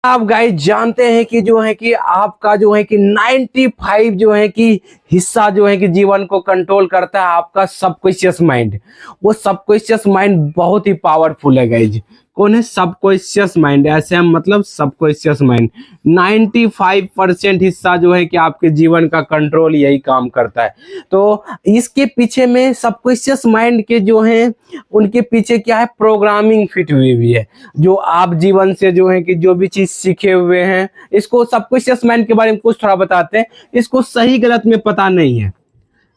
आप गाइस जानते हैं कि जो है कि आपका जो है कि 95 जो है कि हिस्सा जो है कि जीवन को कंट्रोल करता है आपका सबकॉन्शियस माइंड। वो सबकॉन्शियस माइंड बहुत ही पावरफुल है गाइस। कौन है? Subconscious mind. ऐसे हम मतलब सबकॉन्शियस माइंड 95% हिस्सा जो है कि आपके जीवन का कंट्रोल यही काम करता है। तो इसके पीछे में सबकॉन्शियस माइंड के जो है उनके पीछे क्या है, प्रोग्रामिंग फिट हुई हुई है। जो आप जीवन से जो है कि जो भी चीज सीखे हुए हैं, इसको सबकॉन्शियस माइंड के बारे में कुछ थोड़ा बताते हैं। इसको सही गलत में पता नहीं है,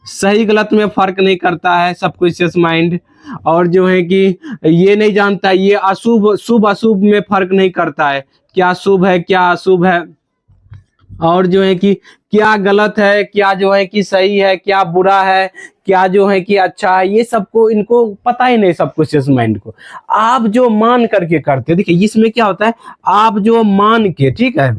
सही गलत में फर्क नहीं करता है सबकॉन्शियस माइंड। और जो है कि ये नहीं जानता, ये अशुभ शुभ अशुभ में फर्क नहीं करता है, क्या शुभ है क्या अशुभ है, और जो है कि क्या गलत है क्या जो है कि सही है, क्या बुरा है क्या जो है कि अच्छा है, ये सबको इनको पता ही नहीं सबकॉन्शियस माइंड को। आप जो मान करके करते, देखिए इसमें क्या होता है, आप जो मान के, ठीक है,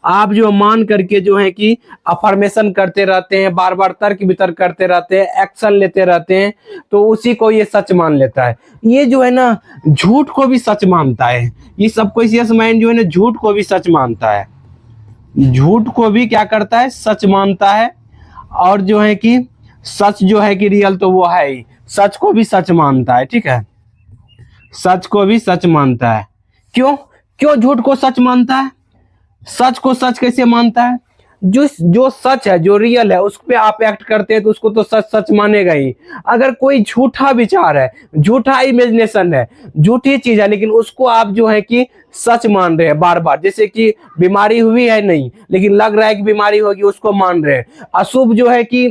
आप जो मान करके जो है कि अफर्मेशन करते रहते हैं, बार बार तर्क वितर्क करते रहते हैं, एक्शन लेते रहते हैं, तो उसी को ये सच मान लेता है। ये जो है ना झूठ को भी सच मानता है। ये सबकॉन्शियस माइंड जो है ना झूठ को भी सच मानता है, झूठ को भी क्या करता है, सच मानता है। और जो है कि सच जो है कि रियल तो वो है ही, सच को भी सच मानता है, ठीक है, सच को भी सच मानता है। क्यों क्यों झूठ को सच मानता है, सच को सच कैसे मानता है? जो जो सच है, जो रियल है, उस पे आप एक्ट करते हैं तो उसको तो सच सच मानेगा ही। अगर कोई झूठा विचार है, झूठा इमेजिनेशन है, झूठी चीज है, लेकिन उसको आप जो है कि सच मान रहे हैं बार बार, जैसे कि बीमारी हुई है नहीं लेकिन लग रहा है कि बीमारी होगी, उसको मान रहे हैं। अशुभ जो है कि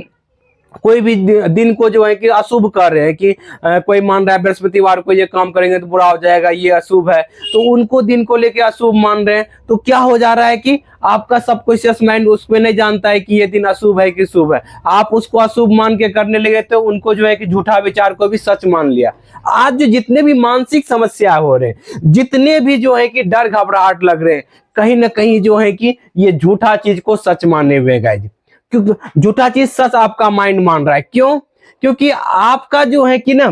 कोई भी दिन को जो है कि अशुभ कर रहे हैं कि कोई मान रहा है बृहस्पतिवार को ये काम करेंगे तो बुरा हो जाएगा, ये अशुभ है, तो उनको दिन को लेके अशुभ मान रहे हैं। तो क्या हो जा रहा है कि आपका सबकॉन्शियस माइंड उसमें नहीं जानता है कि ये दिन अशुभ है कि शुभ है, आप उसको अशुभ मान के करने लगे तो उनको जो है कि झूठा विचार को भी सच मान लिया। आज जो जितने भी मानसिक समस्या हो रहे हैं, जितने भी जो है कि डर घबराहट लग रहे हैं, कहीं ना कहीं जो है कि ये झूठा चीज को सच माने हुए गाइज। क्योंकि झूठा चीज सच आपका माइंड मान रहा है। क्यों? क्योंकि आपका जो है कि ना,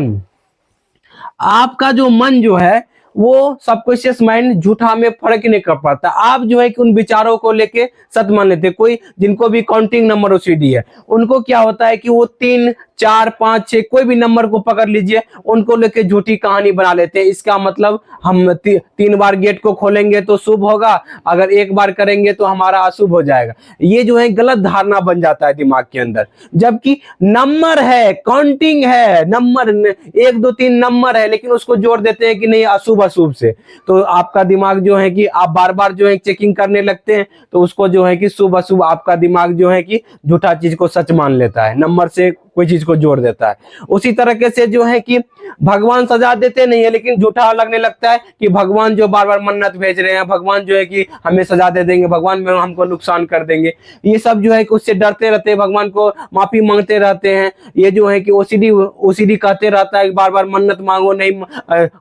आपका जो मन जो है वो सबकॉन्शियस माइंड झूठा में फर्क ही नहीं कर पाता। आप जो है कि उन विचारों को लेके सच मान लेते। कोई जिनको भी काउंटिंग नंबर ओसीडी है, उनको क्या होता है कि वो 3 4 5 6 कोई भी नंबर को पकड़ लीजिए, उनको लेके झूठी कहानी बना लेते हैं। इसका मतलब हम 3 बार गेट को खोलेंगे तो शुभ होगा, अगर एक बार करेंगे तो हमारा अशुभ हो जाएगा। ये जो है गलत धारणा बन जाता है दिमाग के अंदर। जबकि नंबर है, काउंटिंग है, नंबर 1 2 3 नंबर है, लेकिन उसको जोड़ देते हैं कि नहीं अशुभ अशुभ से। तो आपका दिमाग जो है कि आप बार बार जो है चेकिंग करने लगते हैं, तो उसको जो है कि शुभ अशुभ आपका दिमाग जो है कि झूठा चीज को सच मान लेता है, नंबर से कोई चीज को जोड़ देता है। उसी तरीके से जो है कि भगवान सजा देते नहीं है, लेकिन झूठा लगने लगता है कि भगवान जो बार बार मन्नत भेज रहे हैं, भगवान जो है कि हमें सजा दे देंगे, भगवान में हमको नुकसान कर देंगे, ये सब जो है कि उससे डरते रहते हैं, भगवान को माफी मांगते रहते हैं। ये जो है कि ओसीडी ओसीडी कहते रहता है बार बार मन्नत मांगो, नहीं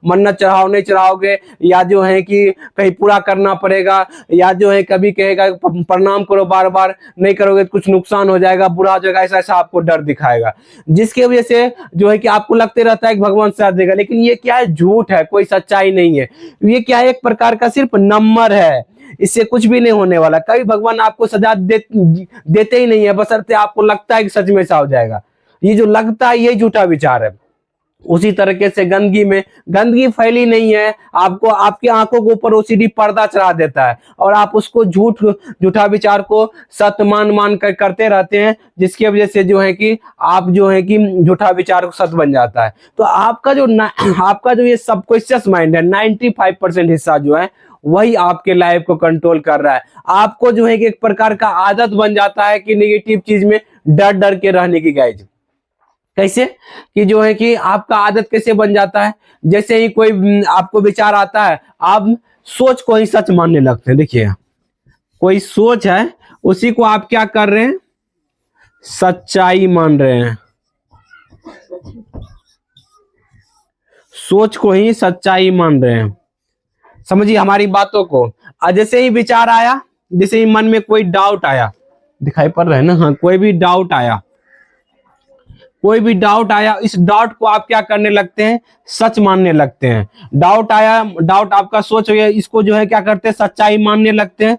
मन्नत चढ़ाओ, नहीं चढ़ाओगे, या जो है कि कहीं पूरा करना पड़ेगा, या जो है कभी कहेगा प्रणाम करो, बार बार नहीं करोगे तो कुछ नुकसान हो जाएगा, बुरा हो जाएगा, ऐसा ऐसा आपको डर दिखाएगा, जिसकी वजह से जो है कि आपको लगते रहता है कि भगवान साथ देगा। लेकिन ये क्या है, झूठ है, कोई सच्चाई नहीं है। ये क्या है, एक प्रकार का सिर्फ नंबर है, इससे कुछ भी नहीं होने वाला। कभी भगवान आपको सजा देते ही नहीं है, बशर्ते आपको लगता है कि सच में ऐसा हो जाएगा। ये जो लगता है, ये झूठा विचार है। उसी तरीके से गंदगी में, गंदगी फैली नहीं है, आपको आपकी आंखों के ऊपर ओसीडी पर्दा चढ़ा देता है, और आप उसको झूठा विचार को सत्य मान मान कर करते रहते हैं, जिसकी वजह से जो है कि आप जो है कि झूठा विचार को सत्य बन जाता है। तो आपका जो ये सबकॉन्शियस माइंड है, 95% हिस्सा जो है वही आपके लाइफ को कंट्रोल कर रहा है। आपको जो है कि एक प्रकार का आदत बन जाता है कि नेगेटिव चीज में डर डर के रहने की गाइज। कैसे? कि जो है कि आपका आदत कैसे बन जाता है, जैसे ही कोई आपको विचार आता है, आप सोच को ही सच मानने लगते हैं। देखिए कोई सोच है, उसी को आप क्या कर रहे हैं, सच्चाई मान रहे हैं, सोच को ही सच्चाई मान रहे हैं। समझिए हमारी बातों को। जैसे ही विचार आया, जैसे ही मन में कोई डाउट आया, दिखाई पड़ रहा है ना, हाँ, कोई भी डाउट आया, कोई भी डाउट आया, इस डाउट को आप क्या करने लगते हैं, सच मानने लगते हैं। डाउट आया, डाउट आपका सोच हो गया, इसको जो है क्या करते हैं, सच्चाई मानने लगते हैं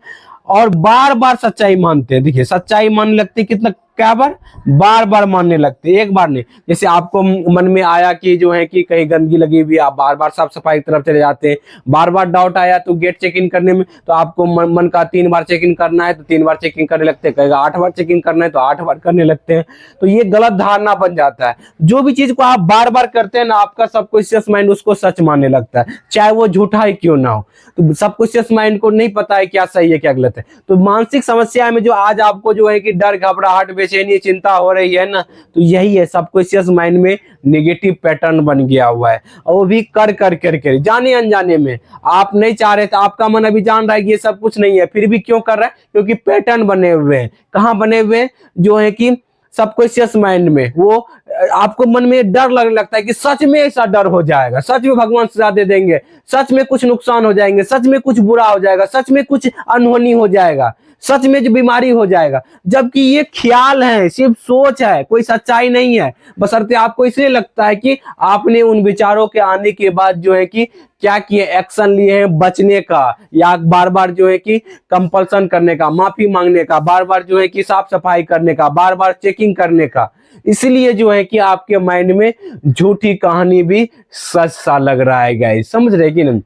और बार बार सच्चाई मानते हैं। देखिए सच्चाई मानने लगते हैं कितना, क्या बार बार मानने लगते हैं, एक बार नहीं। जैसे आपको मन में आया कि जो है कि कहीं गंदगी लगी हुई, आप बार बार साफ सफाई की तरफ चले जाते हैं। बार बार डाउट आया तो गेट चेक इन करने में, तो आपको मन का 3 बार चेक इन करना है तो 3 बार चेक इन करने लगते हैं, कहेगा 8 बार चेक इन करना है तो 8 बार करने लगते हैं। तो ये गलत धारणा बन जाता है। जो भी चीज को आप बार बार करते हैं ना, आपका सबकॉन्शियस माइंड उसको सच मानने लगता है, चाहे वो झूठा ही क्यों ना हो। तो सबकॉन्शियस माइंड को नहीं पता है क्या सही है क्या गलत है। तो मानसिक समस्या में जो आज आपको जो है कि डर, घबराहट, बेचैनी, चिंता हो रही है ना, तो यही है, सबकॉन्शियस माइंड में नेगेटिव पैटर्न बन गया हुआ है, और वो भी कर कर कर कर जाने अनजाने में। आप नहीं चाह रहे थे, आपका मन अभी जान रहा है कि ये सब कुछ नहीं है, फिर भी क्यों कर रहा है, क्योंकि पैटर्न बने हुए हैं। कहाँ बने हुए हैं, जो है कि सबकॉन्शियस माइंड में। वो आपको मन में डर लगने लगता है कि सच में ऐसा डर हो जाएगा, सच में भगवान सजा दे देंगे, सच में कुछ नुकसान हो जाएंगे, सच में कुछ बुरा हो जाएगा, सच में कुछ अनहोनी हो जाएगा, सच में जो बीमारी हो जाएगा। जबकि ये ख्याल है, सिर्फ सोच है, कोई सच्चाई नहीं है। बशर्ते आपको इसलिए लगता है कि आपने उन विचारों के आने के बाद जो है कि क्या किए, एक्शन लिए हैं बचने का, या बार बार जो है कि कंपल्सन करने का, माफी मांगने का, बार बार जो है कि साफ सफाई करने का, बार बार चेकिंग करने का। इसलिए जो है कि आपके माइंड में झूठी कहानी भी सच सा लग रहा है गाइस, समझ रहे कि नहीं।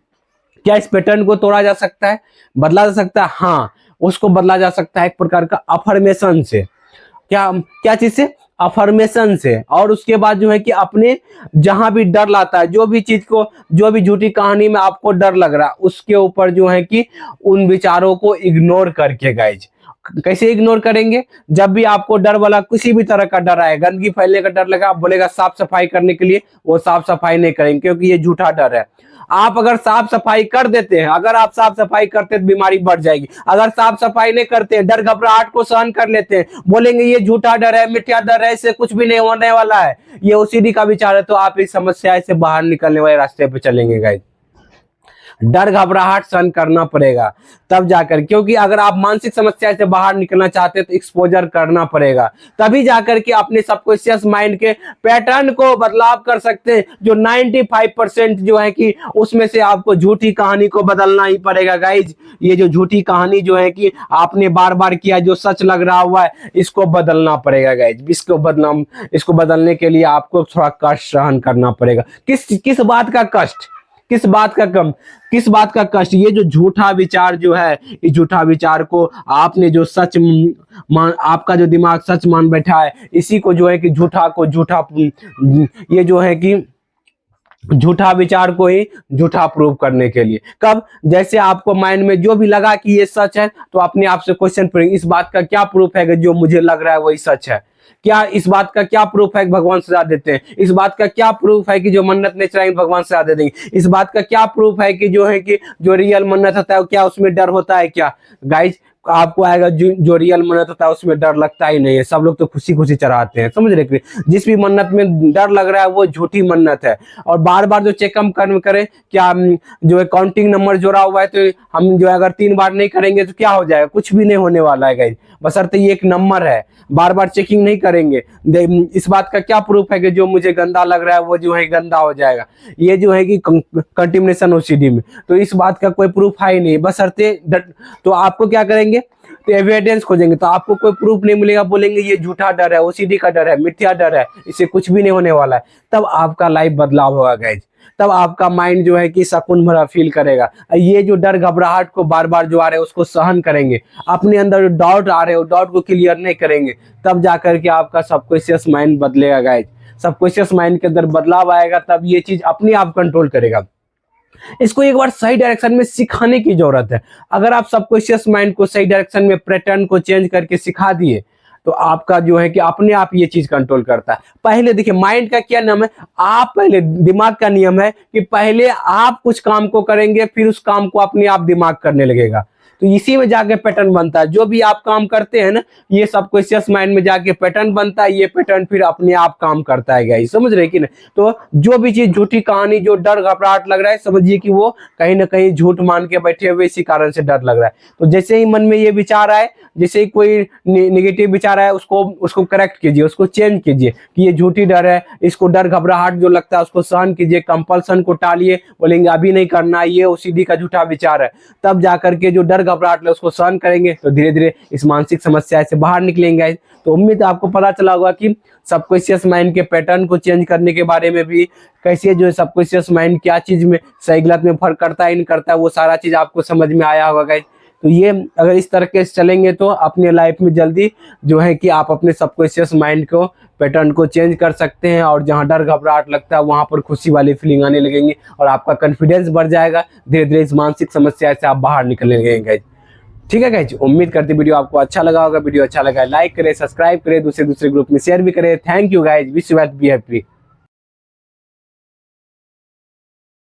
क्या इस पैटर्न को तोड़ा जा सकता है, बदला जा सकता है? हाँ, उसको बदला जा सकता है एक प्रकार का अफर्मेशन से। क्या क्या चीज से? अफर्मेशन से। और उसके बाद जो है कि अपने जहां भी डर लाता है, जो भी चीज को, जो भी झूठी कहानी में आपको डर लग रहा है, उसके ऊपर जो है कि उन विचारों को इग्नोर करके गाइज। कैसे इग्नोर करेंगे? जब भी आपको डर वाला किसी भी तरह का डर आए, गंदगी फैलने का डर लगा, आप बोलेगा साफ सफाई करने के लिए, वो साफ सफाई नहीं करेंगे क्योंकि ये झूठा डर है। आप अगर साफ सफाई कर देते हैं, अगर आप साफ सफाई करते हैं तो बीमारी बढ़ जाएगी। अगर साफ सफाई नहीं करते हैं, डर घबराहट को सहन कर लेते हैं, बोलेंगे ये झूठा डर है, मिथ्या डर है, इससे कुछ भी नहीं होने वाला है, ये ओसीडी का विचार है, तो आप इस समस्या से बाहर निकलने वाले रास्ते पे चलेंगे गाइस। डर घबराहट सहन करना पड़ेगा तब जाकर, क्योंकि अगर आप मानसिक समस्या से बाहर निकलना चाहते हैं तो एक्सपोजर करना पड़ेगा, तभी जाकर के अपने सबकॉन्शियस माइंड के पैटर्न को बदलाव कर सकते हैं। जो 95% जो है कि उसमें से आपको झूठी कहानी को बदलना ही पड़ेगा गाइज। ये जो झूठी कहानी जो है कि आपने बार बार किया, जो सच लग रहा हुआ है, इसको बदलना पड़ेगा गाइज। इसको बदलने के लिए आपको थोड़ा कष्ट सहन करना पड़ेगा। किस बात का कष्ट, किस बात का कष्ट? ये जो झूठा विचार जो है, इस झूठा विचार को आपने जो सच मान, आपका जो दिमाग सच मान बैठा है, इसी को जो है कि ये जो है कि झूठा विचार को ही झूठा प्रूव करने के लिए। कब? जैसे आपको माइंड में जो भी लगा कि ये सच है, तो अपने आप से क्वेश्चन करेंगे, इस बात का क्या प्रूफ है कि जो मुझे लग रहा है वही सच है? क्या इस बात का क्या प्रूफ है कि भगवान सजा देते हैं? इस बात का क्या प्रूफ है कि जो मन्नत नहीं चढ़ाएंगे भगवान सजा दे देंगे? इस बात का क्या प्रूफ है कि जो है कि जो रियल मन्नत होता है क्या उसमें डर होता है क्या? गाइज आपको आएगा जो रियल मन्नत होता है उसमें डर लगता ही नहीं है, सब लोग तो खुशी खुशी चढ़ाते हैं, समझ रहे? जिस भी मन्नत में डर लग रहा है वो झूठी मन्नत है। और बार बार जो चेकअप करें, क्या जो है काउंटिंग नंबर जोड़ा हुआ है, तो हम जो है अगर 3 बार नहीं करेंगे तो क्या हो जाएगा? कुछ भी नहीं होने वाला है गाइज, बशर्ते ये एक नंबर है। बार बार चेकिंग नहीं करेंगे, इस बात का क्या प्रूफ है कि जो मुझे गंदा लग रहा है वो जो है गंदा हो जाएगा? ये जो है कि कंटिमिनेशन ओसीडी में, तो इस बात का कोई प्रूफ है ही नहीं, बशर्ते। तो आपको क्या करेंगे? तो एविडेंस खोजेंगे, तो आपको कोई प्रूफ नहीं मिलेगा, बोलेंगे ये झूठा डर है, ओसीडी का डर है, मिथ्या डर है, इससे कुछ भी नहीं होने वाला है। तब आपका लाइफ बदलाव होगा गाइज, तब आपका माइंड जो है कि सुकून भरा फील करेगा। ये जो डर घबराहट को बार बार जो आ रहे हैं उसको सहन करेंगे, अपने अंदर जो डाउट आ रहे हैं डाउट को क्लियर नहीं करेंगे, तब जाकर के आपका सबकॉन्शियस माइंड बदलेगा गाइज। सबकॉन्शियस माइंड के अंदर बदलाव आएगा, तब ये चीज अपने आप कंट्रोल करेगा। इसको एक बार सही डायरेक्शन में सिखाने की जरूरत है। अगर आप सबकॉन्शियस माइंड को सही डायरेक्शन में पैटर्न को चेंज करके सिखा दिए, तो आपका जो है कि अपने आप ये चीज कंट्रोल करता है। पहले देखिए माइंड का क्या नियम है, आप पहले, दिमाग का नियम है कि पहले आप कुछ काम को करेंगे, फिर उस काम को अपने आप दिमाग करने लगेगा। तो इसी में जाके पैटर्न बनता है। जो भी आप काम करते हैं ना, ये सबकॉन्शियस माइंड में जाके पैटर्न बनता है, ये पैटर्न फिर अपने आप काम करता है गाइस, समझ रहे कि ना। तो जो भी चीज झूठी कहानी, जो डर घबराहट लग रहा है, समझिए कि वो कहीं ना कहीं झूठ मान के बैठे हुए इसी कारण से डर लग रहा है। तो जैसे ही मन में ये विचार आए, जैसे ही कोई निगेटिव विचार आए, उसको करेक्ट कीजिए, उसको चेंज कीजिए कि ये झूठी डर है, इसको डर घबराहट जो लगता है उसको सहन कीजिए, कंपल्सन को टालिए, बोलेंगे अभी नहीं करना, ये ओसीडी का झूठा विचार है। तब जाकर के जो डर घबराहट है उसको सहन करेंगे, तो धीरे धीरे इस मानसिक समस्या से बाहर निकलेंगे। तो उम्मीद है आपको पता चला होगा कि सबकॉन्शियस माइंड के पैटर्न को चेंज करने के बारे में भी, कैसे जो है सबकॉन्शियस माइंड क्या चीज में सही गलत में फर्क करता है, इन करता है, वो सारा चीज आपको समझ में आया होगा गाइस। तो ये अगर इस तरह से चलेंगे तो अपने लाइफ में जल्दी जो है कि आप अपने सबकॉन्शियस माइंड को पैटर्न को चेंज कर सकते हैं, और जहां डर घबराहट लगता है वहां पर खुशी वाली फीलिंग आने लगेंगी, और आपका कॉन्फिडेंस बढ़ जाएगा। धीरे धीरे इस मानसिक समस्या से आप बाहर निकलने लगेंगे। ठीक है गाइज, उम्मीद करती वीडियो आपको अच्छा लगा होगा। वीडियो अच्छा लगा लाइक करें, सब्सक्राइब करें, दूसरे ग्रुप में शेयर भी करें। Thank you guys, wish you well, be happy.